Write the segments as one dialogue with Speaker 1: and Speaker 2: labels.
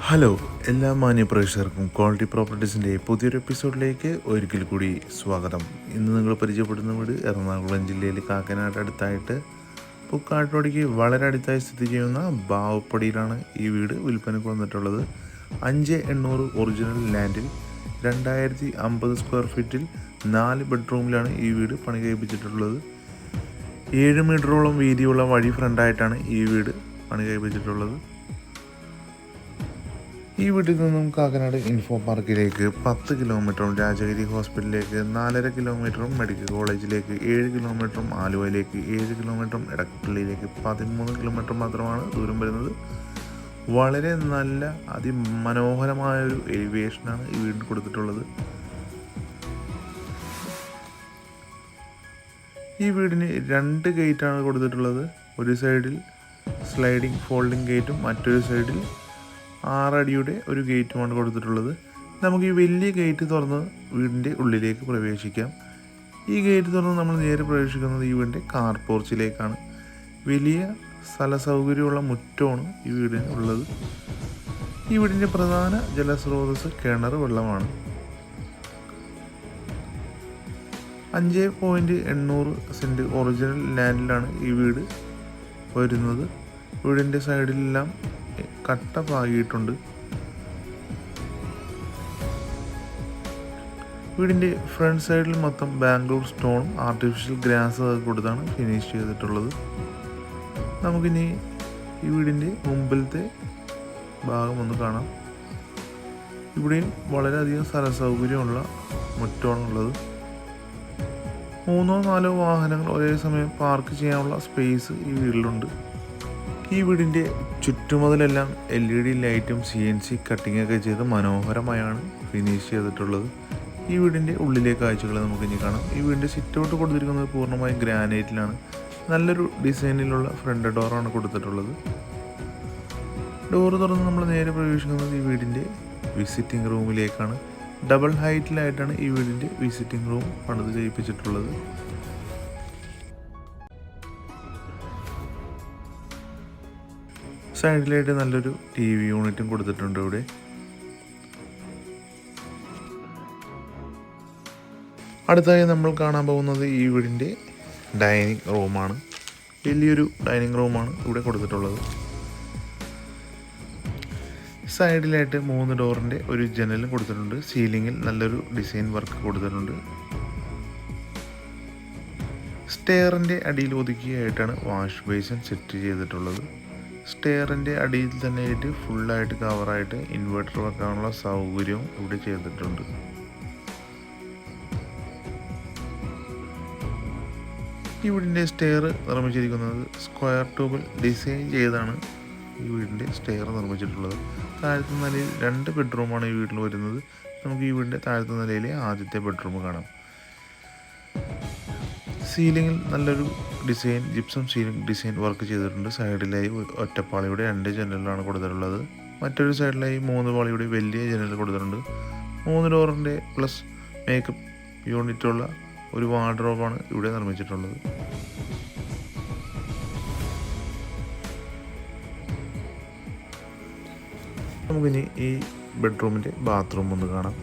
Speaker 1: Hello എല്ലാ മാന്യ പ്രേക്ഷകർക്കും ക്വാളിറ്റി പ്രോപ്പർട്ടീസിൻ്റെ പുതിയൊരു എപ്പിസോഡിലേക്ക് ഒരിക്കൽ കൂടി സ്വാഗതം. ഇന്ന് നിങ്ങൾ പരിചയപ്പെടുന്ന വീട് എറണാകുളം ജില്ലയിൽ കാക്കനാട് അടുത്തായിട്ട് പുക്കാട്ടോടിക്ക് വളരെ അടുത്തായി സ്ഥിതി ചെയ്യുന്ന ബാവപ്പടിയിലാണ് ഈ വീട് വിൽപ്പനയ്ക്ക് വന്നിട്ടുള്ളത്. 5,800 ഒറിജിനൽ ലാൻഡിൽ 2,050 സ്ക്വയർ ഫീറ്റിൽ 4 ബെഡ്റൂമിലാണ് ഈ വീട് പണി കഴിപ്പിച്ചിട്ടുള്ളത്. 7 മീറ്ററോളം വീതിയുള്ള വഴി ഫ്രണ്ടായിട്ടാണ് ഈ വീട് പണി കഴിപ്പിച്ചിട്ടുള്ളത്. ഈ വീട്ടിൽ നിന്നും കാക്കനാട് ഇൻഫോ പാർക്കിലേക്ക് 10 കിലോമീറ്ററും രാജഗിരി ഹോസ്പിറ്റലിലേക്ക് 4.5 കിലോമീറ്ററും മെഡിക്കൽ കോളേജിലേക്ക് 7 കിലോമീറ്ററും ആലുവയിലേക്ക് 7 കിലോമീറ്ററും എടപ്പള്ളിയിലേക്ക് 13 കിലോമീറ്റർ മാത്രമാണ് ദൂരം വരുന്നത്. വളരെ നല്ല അതിമനോഹരമായൊരു എലിവേഷനാണ് ഈ വീടിന് കൊടുത്തിട്ടുള്ളത്. ഈ വീടിന് 2 ഗേറ്റാണ് കൊടുത്തിട്ടുള്ളത്. ഒരു സൈഡിൽ സ്ലൈഡിങ് ഫോൾഡിങ് ഗേറ്റും മറ്റൊരു സൈഡിൽ 6 അടിയുടെ ഒരു ഗേറ്റുമാണ് കൊടുത്തിട്ടുള്ളത്. നമുക്ക് ഈ വലിയ ഗേറ്റ് തുറന്ന് വീടിൻ്റെ ഉള്ളിലേക്ക് പ്രവേശിക്കാം. ഈ ഗേറ്റ് തുറന്ന് നമ്മൾ നേരെ പ്രവേശിക്കുന്നത് ഈ വീടിൻ്റെ കാർ പോർച്ചിലേക്കാണ്. വലിയ സ്ഥല സൗകര്യമുള്ള മുറ്റമാണ് ഈ വീടിന് ഉള്ളത്. ഈ വീടിൻ്റെ പ്രധാന ജലസ്രോതസ് കിണർ വെള്ളമാണ്. 5.800 സെൻറ്റ് ഒറിജിനൽ ലാൻഡിലാണ് ഈ വീട് വരുന്നത്. വീടിൻ്റെ സൈഡിലെല്ലാം കട്ട പാകിയിട്ടുണ്ട്. വീടിൻ്റെ ഫ്രണ്ട് സൈഡിൽ മൊത്തം ബാംഗ്ലൂർ സ്റ്റോൺ ആർട്ടിഫിഷ്യൽ ഗ്രാസ് കൊടുത്താണ് ഫിനിഷ് ചെയ്തിട്ടുള്ളത്. നമുക്കിനി ഈ വീടിൻ്റെ മുമ്പിലത്തെ ഭാഗം ഒന്ന് കാണാം. ഇവിടെയും വളരെയധികം സ്ഥല സൗകര്യമുള്ള മുറ്റമാണുള്ളത്. 3-4 വാഹനങ്ങൾ ഒരേ സമയം പാർക്ക് ചെയ്യാനുള്ള സ്പേസ് ഈ വീട്ടിലുണ്ട്. ഈ വീടിൻ്റെ ചുറ്റുമതിലെല്ലാം LED ലൈറ്റും CNC കട്ടിങ്ങൊക്കെ ചെയ്ത് മനോഹരമായാണ് ഫിനിഷ് ചെയ്തിട്ടുള്ളത്. ഈ വീടിൻ്റെ ഉള്ളിലെ കാഴ്ചകൾ നമുക്കിനി കാണാം. ഈ വീടിൻ്റെ സിറ്റ് ഔട്ട് കൊടുത്തിരിക്കുന്നത് പൂർണ്ണമായും ഗ്രാനൈറ്റിലാണ്. നല്ലൊരു ഡിസൈനിലുള്ള ഫ്രണ്ട് ഡോറാണ് കൊടുത്തിട്ടുള്ളത്. ഡോറ് തുറന്ന് നമ്മൾ നേരെ പ്രവേശിക്കുന്നത് ഈ വീടിൻ്റെ വിസിറ്റിംഗ് റൂമിലേക്കാണ്. ഡബിൾ ഹൈറ്റിലായിട്ടാണ് ഈ വീടിൻ്റെ വിസിറ്റിംഗ് റൂം പണിത് കഴിപ്പിച്ചിട്ടുള്ളത്. സൈഡിലായിട്ട് നല്ലൊരു TV യൂണിറ്റും കൊടുത്തിട്ടുണ്ട്. ഇവിടെ അടുത്തായി നമ്മൾ കാണാൻ പോകുന്നത് ഈ വീടിൻ്റെ ഡൈനിങ് റൂമാണ്. വലിയൊരു ഡൈനിങ് റൂമാണ് ഇവിടെ കൊടുത്തിട്ടുള്ളത്. സൈഡിലായിട്ട് 3 ഡോറിൻ്റെ ഒരു ജനലും കൊടുത്തിട്ടുണ്ട്. സീലിങ്ങിൽ നല്ലൊരു ഡിസൈൻ വർക്ക് കൊടുത്തിട്ടുണ്ട്. സ്റ്റെയറിൻ്റെ അടിയിൽ ഒതുക്കിയായിട്ടാണ് വാഷ് ബേസിൻ സെറ്റ് ചെയ്തിട്ടുള്ളത്. സ്റ്റെയറിൻ്റെ അടിയിൽ തന്നെ ആയിട്ട് ഫുള്ളായിട്ട് കവറായിട്ട് ഇൻവെർട്ടർ വെക്കാനുള്ള സൗകര്യവും ഇവിടെ ചെയ്തിട്ടുണ്ട്. ഈ വീടിൻ്റെ സ്റ്റെയർ നിർമ്മിച്ചിരിക്കുന്നത് സ്ക്വയർ ട്യൂബിൽ ഡിസൈൻ ചെയ്താണ് ഈ വീടിൻ്റെ സ്റ്റെയർ നിർമ്മിച്ചിട്ടുള്ളത്. താഴത്തെ നിലയിൽ 2 ബെഡ്റൂമാണ് ഈ വീട്ടിൽ വരുന്നത്. നമുക്ക് ഈ വീടിൻ്റെ താഴത്തെ നിലയിലെ ആദ്യത്തെ ബെഡ്റൂം കാണാം. സീലിങ്ങിൽ നല്ലൊരു design gypsum ceiling design work ചെയ്തിട്ടുണ്ട്. സൈഡിലായി ഒറ്റപ്പാളിയുടെ 2 ജനലാണ് കൊടുത്തിട്ടുള്ളത്. മറ്റൊരു സൈഡിലായി 3 പാളിയുടെ വലിയ ജനൽ കൊടുത്തിട്ടുണ്ട്. 3 ഡോറിൻ്റെ പ്ലസ് മേക്കപ്പ് യൂണിറ്റുള്ള ഒരു വാർഡ്രോബാണ് ഇവിടെ നിർമ്മിച്ചിട്ടുള്ളത്. നമുക്കിനി ഈ ബെഡ്റൂമിൻ്റെ ബാത്റൂം ഒന്ന് കാണാം.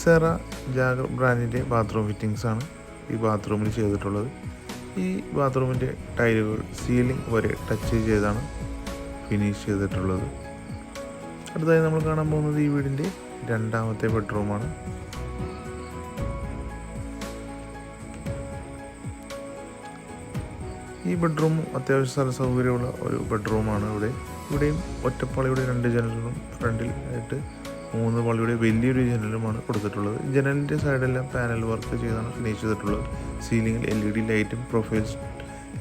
Speaker 1: സെറ ജാഗർ ബ്രാൻഡിൻ്റെ ബാത്റൂം ഫിറ്റിങ്സ് ആണ് ഈ ബാത്റൂമിൽ ചെയ്തിട്ടുള്ളത്. ഈ ബാത്റൂമിൻ്റെ ടൈലുകൾ സീലിംഗ് വരെ ടച്ച് ചെയ്താണ് ഫിനിഷ് ചെയ്തിട്ടുള്ളത്. അടുത്തായി നമ്മൾ കാണാൻ പോകുന്നത് ഈ വീടിൻ്റെ 2ാമത്തെ ബെഡ്റൂമാണ്. ഈ ബെഡ്റൂം അത്യാവശ്യം സ്ഥല സൗകര്യമുള്ള ഒരു ബെഡ്റൂമാണ്. ഇവിടെയും ഒറ്റപ്പാളിയുടെ 2 ജനലുകളും ഫ്രണ്ടിൽ ആയിട്ട് 3 പാളിയുടെ വലിയൊരു ജനലുമാണ് കൊടുത്തിട്ടുള്ളത്. ജനലിൻ്റെ സൈഡെല്ലാം പാനൽ വർക്ക് ചെയ്താണ് ഫിനിഷ് ചെയ്തിട്ടുള്ളത്. സീലിങ്ങിൽ LED ലൈറ്റും പ്രൊഫൈൽസ്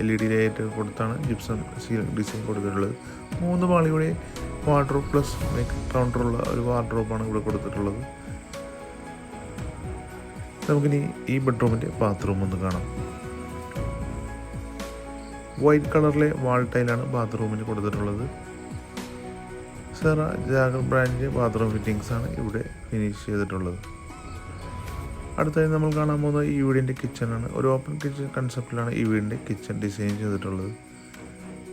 Speaker 1: LED ലൈറ്റ് കൊടുത്താണ് ജിപ്സം സീലിംഗ് ഡിസൈൻ കൊടുത്തിട്ടുള്ളത്. 3 പാളിയുടെ വാർഡ്രോബ് പ്ലസ് മേക്കപ്പ് കൗണ്ടറുള്ള ഒരു വാർഡ്രോബാണ് ഇവിടെ കൊടുത്തിട്ടുള്ളത്. നമുക്കിനി ഈ ബെഡ്റൂമിൻ്റെ ബാത്റൂം ഒന്ന് കാണാം. വൈറ്റ് കളറിലെ വാൾ ടൈലാണ് ബാത്റൂമിന് കൊടുത്തിട്ടുള്ളത്. സെറ ജാഗർ ബ്രാൻഡിൻ്റെ ബാത്റൂം ഫിറ്റിങ്സ് ആണ് ഇവിടെ ഫിനിഷ് ചെയ്തിട്ടുള്ളത്. അടുത്തായി നമ്മൾ കാണാൻ പോകുന്നത് ഈ വീടിൻ്റെ കിച്ചണാണ്. ഒരു ഓപ്പൺ കിച്ചൺ കൺസെപ്റ്റിലാണ് ഈ വീടിൻ്റെ കിച്ചൺ ഡിസൈൻ ചെയ്തിട്ടുള്ളത്.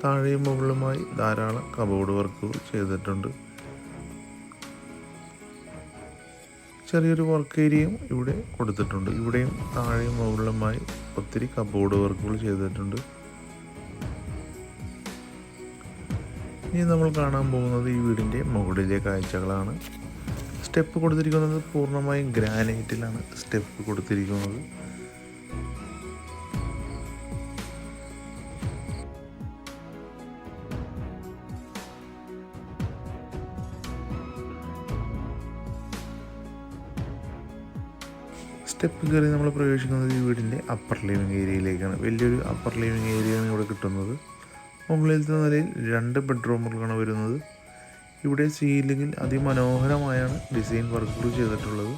Speaker 1: താഴെയും മുകളിലുമായി ധാരാളം കബോർഡ് വർക്കുകൾ ചെയ്തിട്ടുണ്ട്. ചെറിയൊരു വർക്ക് ഏരിയയും ഇവിടെ കൊടുത്തിട്ടുണ്ട്. ഇവിടെയും താഴെയും മുകളിലുമായി ഒത്തിരി കബോർഡ് വർക്കുകൾ ചെയ്തിട്ടുണ്ട്. ഇനി നമ്മൾ കാണാൻ പോകുന്നത് ഈ വീടിൻ്റെ മുകളിലെ കാഴ്ചകളാണ്. സ്റ്റെപ്പ് കൊടുത്തിരിക്കുന്നത് പൂർണ്ണമായും ഗ്രാനൈറ്റിലാണ് സ്റ്റെപ്പ് കൊടുത്തിരിക്കുന്നത്. സ്റ്റെപ്പ് കയറി നമ്മൾ പ്രവേശിക്കുന്നത് ഈ വീടിൻ്റെ അപ്പർ ലിവിങ് ഏരിയയിലേക്കാണ്. വലിയൊരു അപ്പർ ലിവിങ് ഏരിയയാണ് ഇവിടെ കിട്ടുന്നത്. മുകളിലത്തെ നിലയിൽ 2 ബെഡ്റൂമുകളാണ് വരുന്നത്. ഇവിടെ സീലിങ്ങിൽ അതിമനോഹരമായാണ് ഡിസൈൻ വർക്കുകൾ ചെയ്തിട്ടുള്ളത്.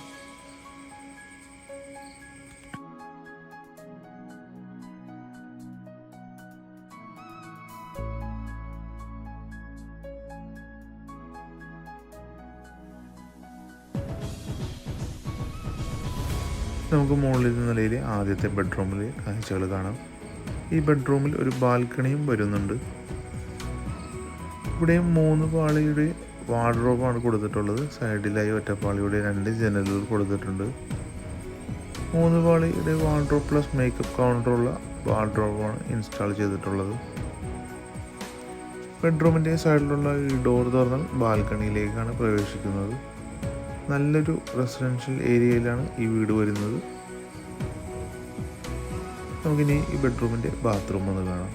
Speaker 1: നമുക്ക് മുകളിൽ നിലയിൽ ആദ്യത്തെ ബെഡ്റൂമിലെ കാഴ്ചകൾ കാണാം. ഈ ബെഡ്റൂമിൽ ഒരു ബാൽക്കണിയും വരുന്നുണ്ട്. ഇവിടെയും 3 പാളിയുടെ വാർഡ്രോബാണ് കൊടുത്തിട്ടുള്ളത്. സൈഡിലായി ഒറ്റപ്പാളിയുടെ 2 ജനലുകൾ കൊടുത്തിട്ടുണ്ട്. 3 പാളിയുടെ വാർഡ്രോബ് പ്ലസ് മേക്കപ്പ് കൗണ്ടറുള്ള വാർഡ്രോബാണ് ഇൻസ്റ്റാൾ ചെയ്തിട്ടുള്ളത്. ബെഡ്റൂമിൻ്റെ സൈഡിലുള്ള ഈ ഡോർ തുറന്നാൽ ബാൽക്കണിയിലേക്കാണ് പ്രവേശിക്കുന്നത്. നല്ലൊരു റെസിഡൻഷ്യൽ ഏരിയയിലാണ് ഈ വീട് വരുന്നത്. നമുക്കിനി ഈ ബെഡ്റൂമിൻ്റെ ബാത്റൂം ഒന്ന് കാണാം.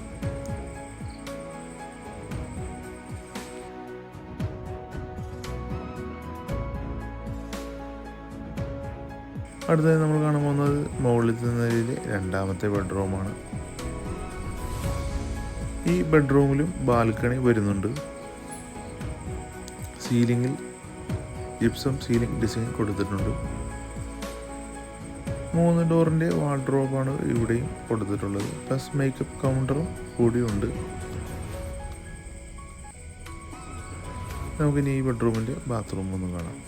Speaker 1: അടുത്തതായി നമ്മൾ കാണാൻ പോകുന്നത് മുകളിലത്തെ നിലയിലെ 2ാമത്തെ ബെഡ്റൂമാണ്. ഈ ബെഡ്റൂമിലും ബാൽക്കണി വരുന്നുണ്ട്. സീലിങ്ങിൽ ജിപ്സം സീലിംഗ് ഡിസൈൻ കൊടുത്തിട്ടുണ്ട്. 3 ഡോറിൻ്റെ വാർഡ്രോബാണ് ഇവിടെയും കൊടുത്തിട്ടുള്ളത്. പ്ലസ് മേക്കപ്പ് കൗണ്ടറും കൂടിയുണ്ട്. നമുക്കിനി ഈ ബെഡ്റൂമിൻ്റെ ബാത്റൂം ഒന്ന് കാണാം.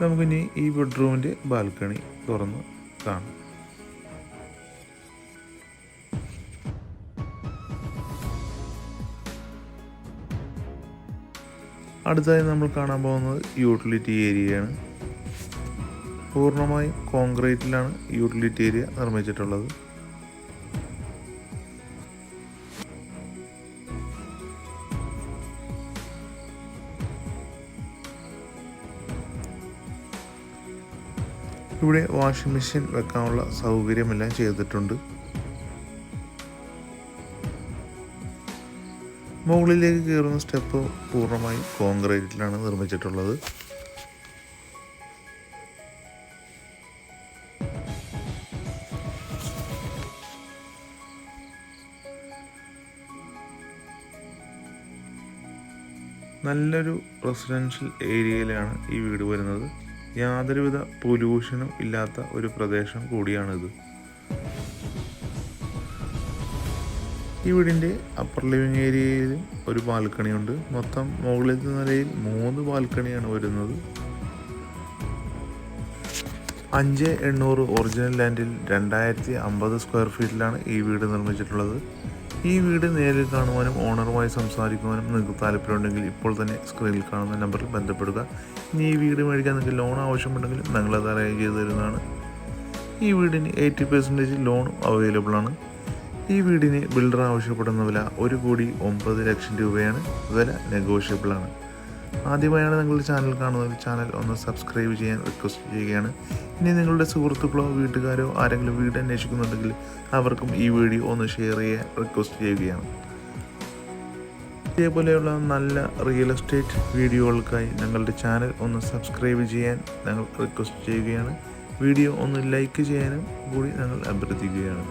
Speaker 1: നമുക്കിനി ഈ ബെഡ്റൂമിൻ്റെ ബാൽക്കണി തുറന്ന് കാണാം. അടുത്തതായി നമ്മൾ കാണാൻ പോകുന്നത് യൂട്ടിലിറ്റി ഏരിയയാണ്. പൂർണ്ണമായും കോൺക്രീറ്റിലാണ് യൂട്ടിലിറ്റി ഏരിയ നിർമ്മിച്ചിട്ടുള്ളത്. ഇവിടെ വാഷിംഗ് മെഷീൻ വെക്കാനുള്ള സൗകര്യമെല്ലാം ചെയ്തിട്ടുണ്ട്. മുകളിലേക്ക് കയറുന്ന സ്റ്റെപ്പ് പൂർണ്ണമായും കോൺക്രീറ്റിലാണ് നിർമ്മിച്ചിട്ടുള്ളത്. നല്ലൊരു റെസിഡൻഷ്യൽ ഏരിയയിലാണ് ഈ വീട് വരുന്നത്. യാതൊരുവിധ പൊല്യൂഷനും ഇല്ലാത്ത ഒരു പ്രദേശം കൂടിയാണിത്. ഈ വീടിൻ്റെ അപ്പർ ലിവിങ് ഏരിയയിലും ഒരു ബാൽക്കണിയുണ്ട്. മൊത്തം മുകളിലത്തെ നിലയിൽ 3 ബാൽക്കണിയാണ് വരുന്നത്. 5800 ഒറിജിനൽ ലാൻഡിൽ 2050 സ്ക്വയർ ഫീറ്റിലാണ് ഈ വീട് നിർമ്മിച്ചിട്ടുള്ളത്. ഈ വീട് നേരിൽ കാണുവാനും ഓണറുമായി സംസാരിക്കുവാനും നിങ്ങൾക്ക് താല്പര്യമുണ്ടെങ്കിൽ ഇപ്പോൾ തന്നെ സ്ക്രീനിൽ കാണുന്ന നമ്പറിൽ ബന്ധപ്പെടുക. ഇനി ഈ വീട് മേടിക്കാൻ നിങ്ങൾക്ക് ലോൺ ആവശ്യമുണ്ടെങ്കിൽ ഞങ്ങളത് അറേഞ്ച് ചെയ്ത് തരുന്നതാണ്. ഈ വീടിന് 80% ലോണും അവൈലബിൾ ആണ്. ഈ വീടിന് ബിൽഡർ ആവശ്യപ്പെടുന്ന വില 1,09,00,000 രൂപയാണ്. വില നെഗോഷ്യബിൾ ആണ്. ആദ്യമായാണ് നിങ്ങളുടെ ചാനൽ കാണുന്നത്, ചാനൽ ഒന്ന് സബ്സ്ക്രൈബ് ചെയ്യാൻ റിക്വസ്റ്റ് ചെയ്യുകയാണ്. ഇനി നിങ്ങളുടെ സുഹൃത്തുക്കളോ വീട്ടുകാരോ ആരെങ്കിലും വീട് അന്വേഷിക്കുന്നുണ്ടെങ്കിൽ അവർക്കും ഈ വീഡിയോ ഒന്ന് ഷെയർ ചെയ്യാൻ റിക്വസ്റ്റ് ചെയ്യുകയാണ്. ഇതേപോലെയുള്ള നല്ല റിയൽ എസ്റ്റേറ്റ് വീഡിയോകൾക്കായി ഞങ്ങളുടെ ചാനൽ ഒന്ന് സബ്സ്ക്രൈബ് ചെയ്യാൻ ഞങ്ങൾ റിക്വസ്റ്റ് ചെയ്യുകയാണ്. വീഡിയോ ഒന്ന് ലൈക്ക് ചെയ്യാനും കൂടി ഞങ്ങൾ അഭ്യർത്ഥിക്കുകയാണ്.